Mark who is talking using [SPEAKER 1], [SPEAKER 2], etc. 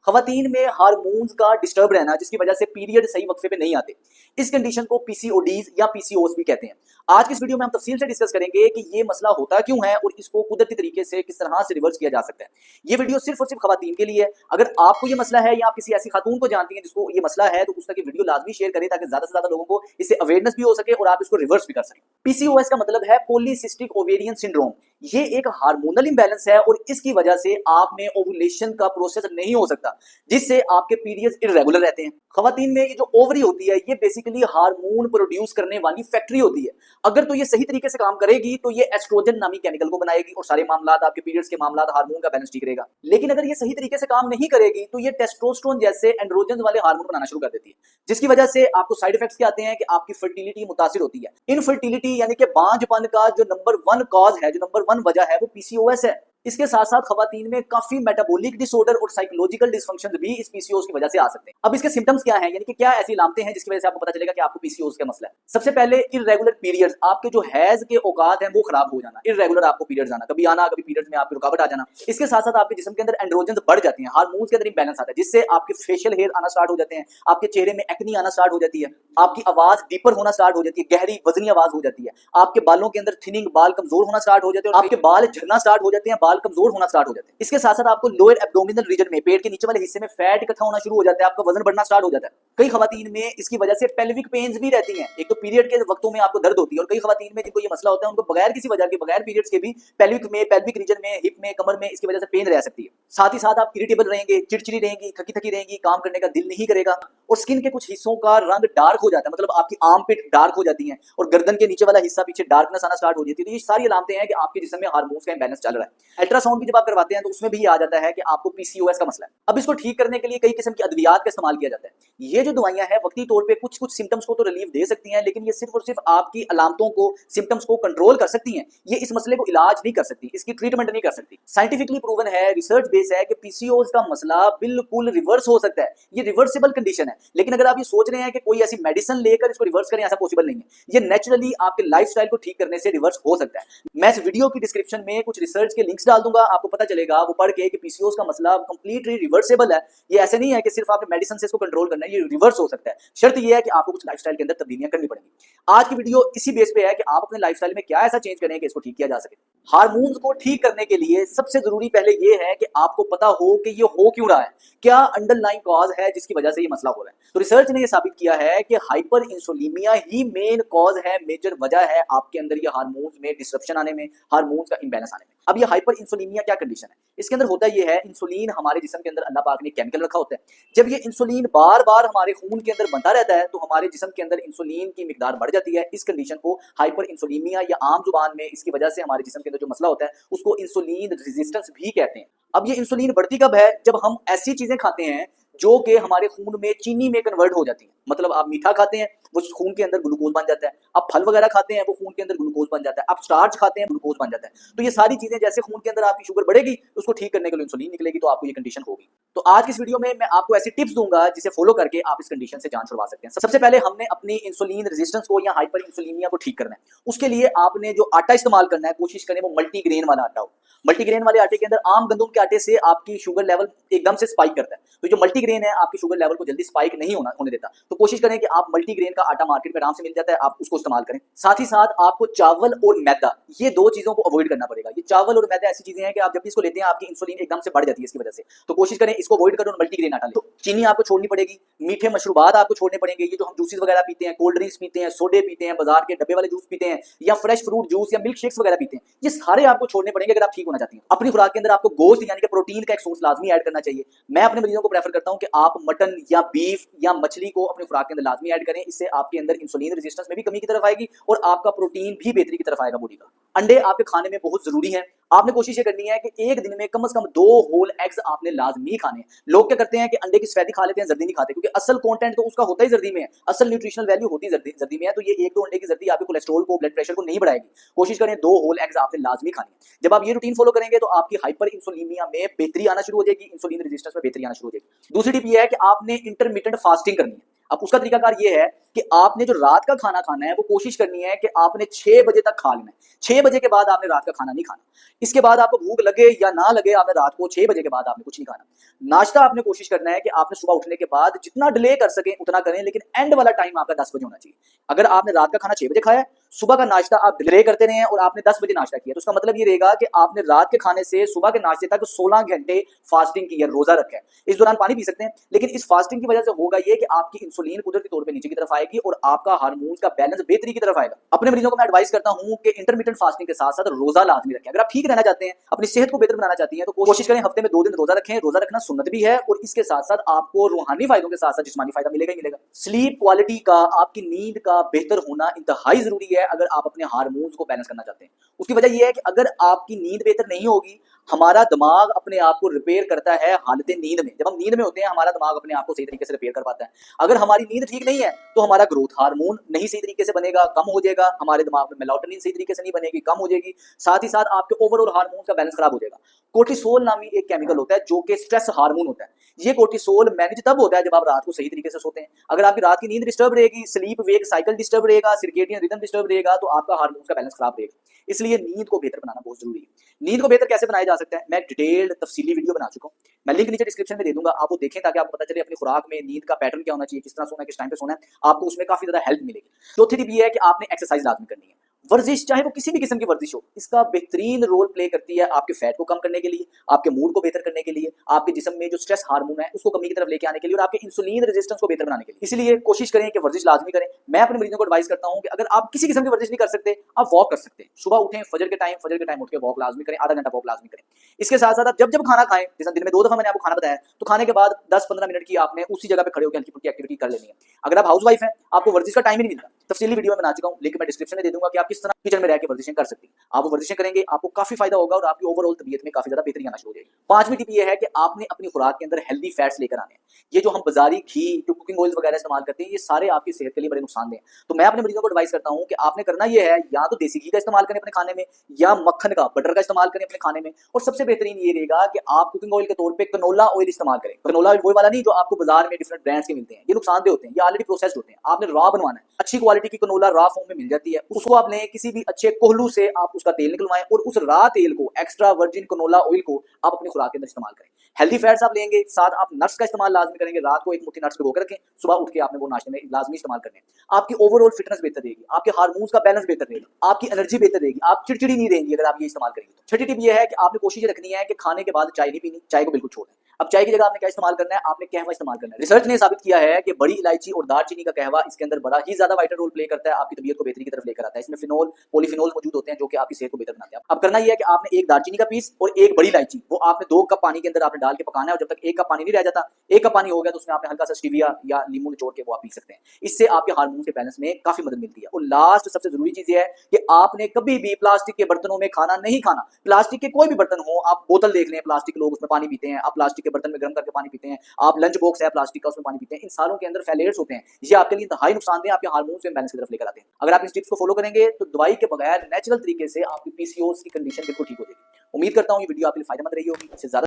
[SPEAKER 1] खवातीन में हार्मोन्स का डिस्टर्ब रहना जिसकी वजह से पीरियड सही वक्फे पे नहीं आते, इस कंडीशन को पीसीओडीज या पीसीओएस भी कहते हैं। आज की इस वीडियो में हम तफसील से डिस्कस करेंगे कि ये मसला होता क्यों है और इसको कुदरती तरीके से किस तरह से रिवर्स किया जा सकता है। ये वीडियो सिर्फ और सिर्फ खवातीन के लिए है। अगर आपको ये मसला है या आप किसी ऐसी खातून को जानती हैं जिसको ये मसला है तो उस तक ये वीडियो लाजमी शेयर करें ताकि ज्यादा से ज्यादा लोगों को इससे अवेयरनेस भी हो सके और आप इसको रिवर्स भी कर सकें। पीसीओएस का मतलब है पॉलीसिस्टिक ओवेरियन सिंड्रोम। ये एक हार्मोनल इंबैलेंस है और इसकी वजह से आप में ओवुलेशन का प्रोसेस नहीं हो सकता, जिससे आपके पीरियड्स इर्रेगुलर रहते हैं। खवातीन में ये जो ओवरी होती है ये बेसिकली हार्मोन प्रोड्यूस करने वाली फैक्ट्री होती है। अगर तो ये सही तरीके से काम करेगी तो ये एस्ट्रोजन नामी केमिकल को बनाएगी और सारे मामला आपके पीरियड्स के मामला हार्मोन का बैलेंस ठीक रहेगा। लेकिन अगर ये सही तरीके से काम नहीं करेगी तो ये टेस्टोस्टेरोन जैसे एंड्रोजन वाले हार्मोन बनाना शुरू कर देती है, जिसकी वजह से आपको साइड इफेक्ट्स क्या आते हैं कि आपकी फर्टिलिटी मुतासिर होती है। इनफर्टिलिटी यानी कि बांझपन का जो नंबर 1 कॉज है, जो नंबर 1 वजह है वो पीसीओएस है। इसके साथ साथ खवातीन में काफी मेटाबॉलिक डिसऑर्डर और साइकोलॉजिकल डिसफंक्शन भी इस पीसीओएस की वजह से आ सकते हैं। अब इसके सिम्टम्स क्या हैं, यानी कि क्या ऐसी अलामतें हैं जिसकी वजह से आपको पता चलेगा कि आपको पीसीओएस का मसला है। सबसे पहले इर्रेगुलर पीरियड्स, आपके जो हैज के औकात हैं वो खराब हो जाना, इर्रेगुलर आपको पीरियड्स आना, कभी आना कभी पीरियड्स में आपकी रुकावट आ जाना। इसके साथ साथ आपके जिस्म के अंदर एंड्रोजन्स बढ़ जाती हैं, हार्मोन्स के अंदर इंबैलेंस आता है, जिससे आपके फेशियल हेयर आना स्टार्ट हो जाते हैं, आपके चेहरे में एक्नी आना स्टार्ट हो जाती है, आपकी आवाज डीपर होना स्टार्ट हो जाती है, गहरी वजनी आवाज हो जाती है, आपके बालों के अंदर थिनिंग, बाल कमजोर होना स्टार्ट हो जाते हैं, आपके बाल झड़ना स्टार्ट हो जाते हैं, बाल कमजोर होना स्टार्ट हो जाते हैं। इसके साथ साथ आपको लोअर एब्डोमिनल रीजन में, पेट के नीचे वाले हिस्से में फैट इकट्ठा होना शुरू हो जाता है, आपका वजन बढ़ना स्टार्ट हो जाता है। कई खवातीन में इसकी वजह से पेल्विक पेन्स भी रहती हैं। एक तो पीरियड के वक्तों में आपको दर्द होती है और कई खवातीन में जिनको ये मसला होता है उनको बगैर किसी वजह के, बगैर पीरियड्स के भी पेल्विक रीजन में, हिप में, कमर में इसकी वजह से पेन रह सकती है। साथ ही साथ आप इरिटेबल रहेंगे, चिड़चिड़ी रहेंगी, थकी थकी रहेंगी, काम करने का दिल नहीं करेगा और स्किन के कुछ हिस्सों का रंग डार्क हो जाता है, मतलब आपकी आर्म पिट डार्क हो जाती है और गर्दन के नीचे वाला हिस्सा पीछे डार्कनेस आना स्टार्ट हो जाती है। तो ये सारी अलामतें हैं कि आपके जिस्म में हार्मोन्स का इंबैलेंस चल रहा है। अल्ट्रासाउंड भी जब आप करवाते हैं तो उसमें भी आ जाता है कि आपको पीसीओएस का मसला है। अब इसको ठीक करने के लिए कई किस्म की अद्वियात का इस्तेमाल किया जाता है। ये जो दवाइयां हैं वक्ती तौर पे कुछ कुछ सिम्टम्स को तो रिलीफ दे सकती हैं, लेकिन ये सिर्फ और सिर्फ आपकी अलामतों को, सिम्टम्स को कंट्रोल कर सकती हैं। ये इस मसले को इलाज नहीं कर सकती, इसकी ट्रीटमेंट नहीं कर सकती। साइंटिफिकली प्रूवन है, रिसर्च बेस है कि पीसीओएस का मसला बिल्कुल रिवर्स हो सकता है। ये रिवर्सिबल कंडीशन है, लेकिन अगर आप ये सोच रहे हैं कि कोई ऐसी मेडिसिन लेकर इसको रिवर्स करें, ऐसा पॉसिबल नहीं है। ये नेचुरली आपके लाइफस्टाइल को ठीक करने से रिवर्स हो सकता है। मैं इस वीडियो की डिस्क्रिप्शन में कुछ रिसर्च के लिंक्स डाल दूंगा, आपको पता चलेगा वो पढ़ के कि पीसीओएस का मसला कंप्लीटली रिवर्सेबल है। ये ऐसे नहीं है कि सिर्फ आपने मेडिसिन से इसको कंट्रोल करना है, ये रिवर्स हो सकता है। शर्त ये है कि आपको कुछ लाइफस्टाइल के अंदर तब्दीलियां करनी पड़ेंगी। आज की वीडियो इसी बेस पे है कि आप अपने लाइफस्टाइल में क्या ऐसा चेंज करें कि इसको ठीक किया जा सके। हार्मोन्स को ठीक करने के लिए सबसे जरूरी पहले ये है कि आपको पता हो कि ये हो क्यों रहा है, क्या अंडरलाइन कॉज है जिसकी वजह से ये मसला हो रहा है। तो रिसर्च ने ये साबित किया है कि हाइपर इंसुलिनिया ही मेन कॉज है, मेजर वजह है आपके अंदर ये हार्मोन्स में डिसरप्शन आने में, हार्मोन्स का इंबैलेंस आने में। अब ये हाइपर इंसुलिनिया क्या कंडीशन है, इसके अंदर होता ये है, इंसुलिन हमारे जिस्म के अंदर अल्लाह पाक ने केमिकल रखा होता है। जब ये इंसुलिन बार बार हमारे खून के अंदर बनता रहता है तो हमारे जिस्म के अंदर इंसुलिन की मिकदार बढ़ जाती है। इस कंडीशन को हाइपर इंसुलिनिया या आम जुबान में इसकी वजह से हमारे जिस्म के अंदर जो मसला होता है उसको इंसुलिन रेजिस्टेंस भी कहते हैं। अब ये इंसुलिन बढ़ती कब है, जब हम ऐसी चीजें खाते हैं जो कि हमारे खून में चीनी में कन्वर्ट हो जाती है। मतलब आप मीठा खाते हैं वो खून के अंदर ग्लूकोज बन जाता है, आप फल वगैरह खाते हैं वो खून के अंदर ग्लूकोज बन जाता है, आप स्टार्च खाते हैं ग्लूकोज बन जाता है। तो ये सारी चीजें जैसे खून के अंदर आपकी शुगर बढ़ेगी उसको ठीक करने के लिए इंसुलिन निकलेगी, तो आपको ये कंडीशन होगी। तो आज की इस वीडियो में मैं आपको ऐसी टिप्स दूंगा जिसे फॉलो करके आप इस कंडीशन से जान छुड़वा सकते हैं। सबसे पहले हमने अपनी इंसुलिन रेजिस्टेंस को या हाइपर इंसुलिनिया को ठीक करना है। उसके लिए आपने जो आटा इस्तेमाल करना है कोशिश करें वो मल्टीग्रेन वाला आटा हो। मल्टीग्रेन वाले आटे के अंदर, आम गंदम के आटे से आपकी शुगर लेवल एकदम से स्पाइक करता है, तो जो मल्टीग्रेन है आपकी शुगर लेवल को जल्दी स्पाइक नहीं होने देता। तो कोशिश करें कि आप मल्टीग्रेन का आटा मार्केट में आराम से मिल जाता है, आप उसको इस्तेमाल करें। साथ ही साथ आपको चावल और मैदा, ये दो चीजों को अवॉइड करना पड़ेगा। ये चावल और मैदा ऐसी चीजें हैं कि आप जब भी इसको लेते हैं आपकी इंसुलिन एकदम से बढ़ जाती है इसकी वजह से, तो कोशिश करें इसको अवॉइड करें और मल्टीग्रेन आटा लें। तो चीनी आपको छोड़नी पड़ेगी, मीठे मशरूबात आपको छोड़ने पड़ेंगे। ये जो हम जूसेस वगैरह पीते हैं, कोल्ड ड्रिंक्स पीते हैं, सोडे पीते हैं, बाजार के डब्बे वाले जूस पीते हैं या फ्रेश फ्रूट जूस या मिल्क शेक्स वगैरह पीते हैं, ये सारे आपको छोड़ने पड़ेंगे अगर आप ठीक होना चाहते हैं। अपनी खुराक के अंदर आपको गोश्त यानी कि प्रोटीन का एक सोर्स लाजमी ऐड करना चाहिए। मैं अपने मरीजों को प्रेफर करता हूं कि आप मटन या बीफ या मछली को अपनी खुराक के अंदर लाजमी ऐड करें। इससे आपके अंदर इंसुलिन रेजिस्टेंस में भी कमी की तरफ आएगी और आपका प्रोटीन भी बेहतरी की तरफ आएगा बॉडी का। अंडे आपके खाने में बहुत जरूरी है। आपने कोशिश ये करनी है कि एक दिन में कम से कम 2 होल एग्स आपने लाजमी खाने हैं। लोग क्या करते हैं कि अंडे की सफेदी खा लेते हैं, जर्दी नहीं खाते, क्योंकि असल कंटेंट तो उसका होता ही जर्दी में है, असल न्यूट्रिशनल वैल्यू होती जर्दी में है। तो ये 1-2 अंडे की जर्दी आपके कोलेस्ट्रॉल को, ब्लड प्रेशर को नहीं बढ़ाएगी। कोशिश करें 2 होल एग्स आपने लाजमी खाने हैं। जब आप ये रूटीन फॉलो करेंगे तो आपकी हाइपर इंसुलिनिया में बेहतरी आना शुरू हो जाएगी, इंसुलिन रेजिस्टेंस में बेहतरी आना शुरू हो जाएगी। दूसरी टिप ये है कि आपने इंटरमिटेंट फास्टिंग करनी है। अब उसका तरीकाकार ये है कि आपने जो रात का खाना खाना है वो कोशिश करनी है कि आपने 6 बजे तक खा लेना है। 6 बजे के बाद आपने रात का खाना नहीं खाना। इसके बाद आपको भूख लगे या ना लगे, आपने रात को 6 बजे के बाद आपने कुछ नहीं खाना। नाश्ता आपने कोशिश करना है कि आपने सुबह उठने के बाद जितना डिले कर सके उतना करें, लेकिन एंड वाला टाइम आपका 10 बजे होना चाहिए। अगर आपने रात का खाना 6 बजे खाया, सुबह का नाश्ता आप डिले करते रहे और आपने 10 बजे नाश्ता किया, तो उसका मतलब ये रहेगा कि आपने रात के खाने से सुबह के नाश्ते तक 16 घंटे फास्टिंग की है, रोजा रखा है। इस दौरान पानी पी सकते हैं, लेकिन इस फास्टिंग की वजह से होगा ये कि आपकी इंसुलिन कुदरती तौर पे नीचे की तरफ आएगी और आपका हार्मोन्स का बैलेंस बेहतरी की तरफ आएगा। अपने मरीजों को मैं एडवाइस करता हूं कि इंटरमीडिएट फास्टिंग के साथ साथ रोजा लाजमी रखें। अगर आप ठीक रहना चाहते हैं, अपनी सेहत को बेहतर बनाना चाहती हैं, तो कोशिश करें हफ्ते में 2 दिन रोजा रखें। रोजा रखना सुन्नत भी है और इसके साथ साथ आपको रूहानी फायदों के साथ साथ जिस्मानी फायदा मिलेगा ही मिलेगा। स्लीप क्वालिटी का, आपकी नींद का बेहतर होना इंतहाई जरूरी है अगर आप अपने हार्मोन्स को बैलेंस करना चाहते हैं। उसकी वजह यह है कि अगर आपकी नींद बेहतर नहीं होगी, हमारा दिमाग अपने आप को रिपेयर करता है हालत नींद में। जब हम नींद में होते हैं, हमारा दिमाग अपने आप को सही तरीके से रिपेयर कर पाता है। अगर हमारी नींद ठीक नहीं है तो हमारा ग्रोथ हार्मोन नहीं सही तरीके से बनेगा, कम हो जाएगा। हमारे दिमाग में मेलाटोनिन सही तरीके से नहीं बनेगी, कम हो जाएगी। साथ ही साथ आपके ओवरऑल हार्मोन का बैलेंस खराब हो जाएगा। कोर्टिसोल नामी एक केमिकल होता है जो कि स्ट्रेस हार्मोन होता है। ये कोर्टिसोल मैनेज तब होता है जब आप रात को सही तरीके से सोते हैं। अगर आपकी रात की नींद डिस्टर्ब रहेगी, स्लीप वेक साइकिल डिस्टर्ब रहेगा, सर्केडियन रिदम डिस्टर्ब रहेगा, तो आपका हार्मोन का बैलेंस खराब रहेगा। इसलिए नींद को बेहतर बनाना बहुत जरूरी है। नींद को बेहतर कैसे बनाया जा सकता है, मैं डिटेल्ड तफसीली वीडियो बना चुका हूं। मैं लिंक नीचे डिस्क्रिप्शन में दे दूंगा, आप वो देखें ताकि आपको पता चले अपनी खुराक में नींद का पैटर्न क्या होना चाहिए, किस तरह सोना है, किस टाइम पे सोना है। आपको उसमें काफी ज्यादा हेल्प मिलेगी। चौथी टिप ये है कि आपने एक्सरसाइज लाजमी करनी है। वर्जिश, चाहे वो किसी भी किस्म की वर्जिश हो, इसका बेहतरीन रोल प्ले करती है आपके फैट को कम करने के लिए, आपके मूड को बेहतर करने के लिए, आपके जिस्म में जो स्ट्रेस हार्मोन है उसको कमी की तरफ लेके आने के लिए और आपके इंसुलिन रेजिस्टेंस को बेहतर बनाने के लिए। इसलिए कोशिश करें कि वर्जिश लाजमी करें। मैं अपने मरीजों को एडवाइस करता हूं कि अगर आप किसी किस्म की वर्जिश नहीं कर सकते, आप वॉक कर सकते हैं। सुबह उठें, फजर के टाइम उठ के वॉक लाजमी करें, आधा घंटा वॉक लाजमी करें। इसके साथ साथ आप जब जब खाना खाएं, जैसे दिन में 2 दफा मैंने आपको खाना बताया, तो खाने के बाद 10-15 मिनट की आपने उसी जगह पे खड़े होकर हल्की फुल्की एक्टिविटी कर लेनी है। अगर आप हाउस वाइफ हैं, आपको वर्जिश का टाइम ही नहीं मिलता, तफसीली वीडियो में बना चुका हूं, लिंक मैं डिस्क्रिप्शन में दे दूंगा कि आप किस तरह किचन में रह के वर्जिशें कर सकती हैं। आप वो वर्जिशें करेंगे, आपको काफी फायदा होगा और आपकी ओवरऑल तबीयत में काफी ज्यादा बेहतरी आना शुरू हो जाएगी। 5वीं टिप ये है कि आपने अपनी खुराक के अंदर हेल्दी फैट्स लेकर आने हैं। ये जो हम बाजारी घी, जो कुकिंग ऑयल्स वगैरह इस्तेमाल करते हैं, ये सारे आपकी सेहत के लिए बड़े नुकसानदेह हैं। तो मैं अपने मरीजों को एडवाइस करता हूं कि आपने करना ये है, या तो देसी घी का इस्तेमाल करें अपने खाने में, या मक्खन का, बटर का इस्तेमाल करें अपने खाने में। और सबसे बेहतरीन ये रहेगा कि आप कुकिंग ऑयल के तौर पर कनोला ऑयल इस्तेमाल करें। कनोला ऑयल वो वाला नहीं जो आपको बाजार में डिफरेंट ब्रांड्स के मिलते हैं, ये नुकसानदेह होते हैं, ये ऑलरेडी प्रोसेस्ड होते हैं। आपने रॉ बनवाना है, अच्छी क्वालिटी की कनोला रॉ फॉर्म में मिल जाती है, उसको आपने किसी भी अच्छे कोहलू से आप उसका तेल निकलवाएं और उस रॉ तेल को, एक्स्ट्रा वर्जिन कनोला ऑयल को आप अपनी खुराक के अंदर इस्तेमाल करें। हेल्दी फैट्स आप लेंगे, साथ आप नट्स का इस्तेमाल लाजमी करेंगे। रात को एक मुट्ठी नट्स भिगो के रखें, सुबह उठ के आपने वो नाश्ते में लाजमी इस्तेमाल करने। आपकी ओवरऑल फिटनेस बेहतर रहेगी, आपके हार्मोन्स का बैलेंस बेहतर रहेगा, आपकी एनर्जी बेहतर रहेगी, आप चिड़चिड़ी नहीं रहेंगी अगर आप ये इस्तेमाल करेंगे। तो छठी टिप ये है कि आपने कोशिश रखनी है कि खाने के बाद चाय नहीं पीनी, चाय को बिल्कुल छोड़ दें। अब चाय की जगह आपने क्या इस्तेमाल करना है, आपने कहवा इस्तेमाल करना है। रिसर्च ने साबित किया है कि बड़ी इलायची और दालचीनी का कहवा इसके अंदर बड़ा ही ज्यादा वाइटल रोल प्ले करता है, आपकी तबीयत को बेहतरी की तरफ लेकर आता है। इसमें फिनोल, पॉलीफिनोल मौजूद होते हैं जो कि आपकी सेहत को बेहतर बनाते हैं। अब करना यह है कि आपने एक दालचीनी का पीस और एक बड़ी इलायची, वो आपने 2 कप पानी के अंदर आपने डाल के पकाना है और जब तक 1 कप पानी नहीं रह जाता, 1 कप पानी हो गया तो उसमें आपने हल्का सा स्टीविया या नींबू निचोड़ के वो आप पी सकते हैं। इससे आपके हार्मोन के बैलेंस में काफी मदद मिलती है। और लास्ट सबसे जरूरी चीज ये है कि आपने कभी भी प्लास्टिक के बर्तनों में खाना नहीं खाना। प्लास्टिक के कोई भी बर्तन हो, आप बोतल देख लें, प्लास्टिक के लोग उसमें पानी पीते हैं, आप प्लास्टिक के बर्तन में गर्म करके पानी पीते हैं, आप लंच बॉक्स है प्लास्टिक का उसमें पानी पीते हैं, इन सारों के अंदर फैलेट्स होते हैं। ये आपके लिए इंतहाई नुकसानदेह, आपके हार्मोन्स में बैलेंस की तरफ लेकर आते हैं। अगर आप इन टिप्स को फॉलो करेंगे तो दवाई के बगैर नेचुरल तरीके से आपकी पीसीओएस की कंडीशन बिल्कुल ठीक हो जाएगी। उम्मीद करता हूं ये वीडियो आपके लिए फायदेमंद रही होगी। इससे ज्यादा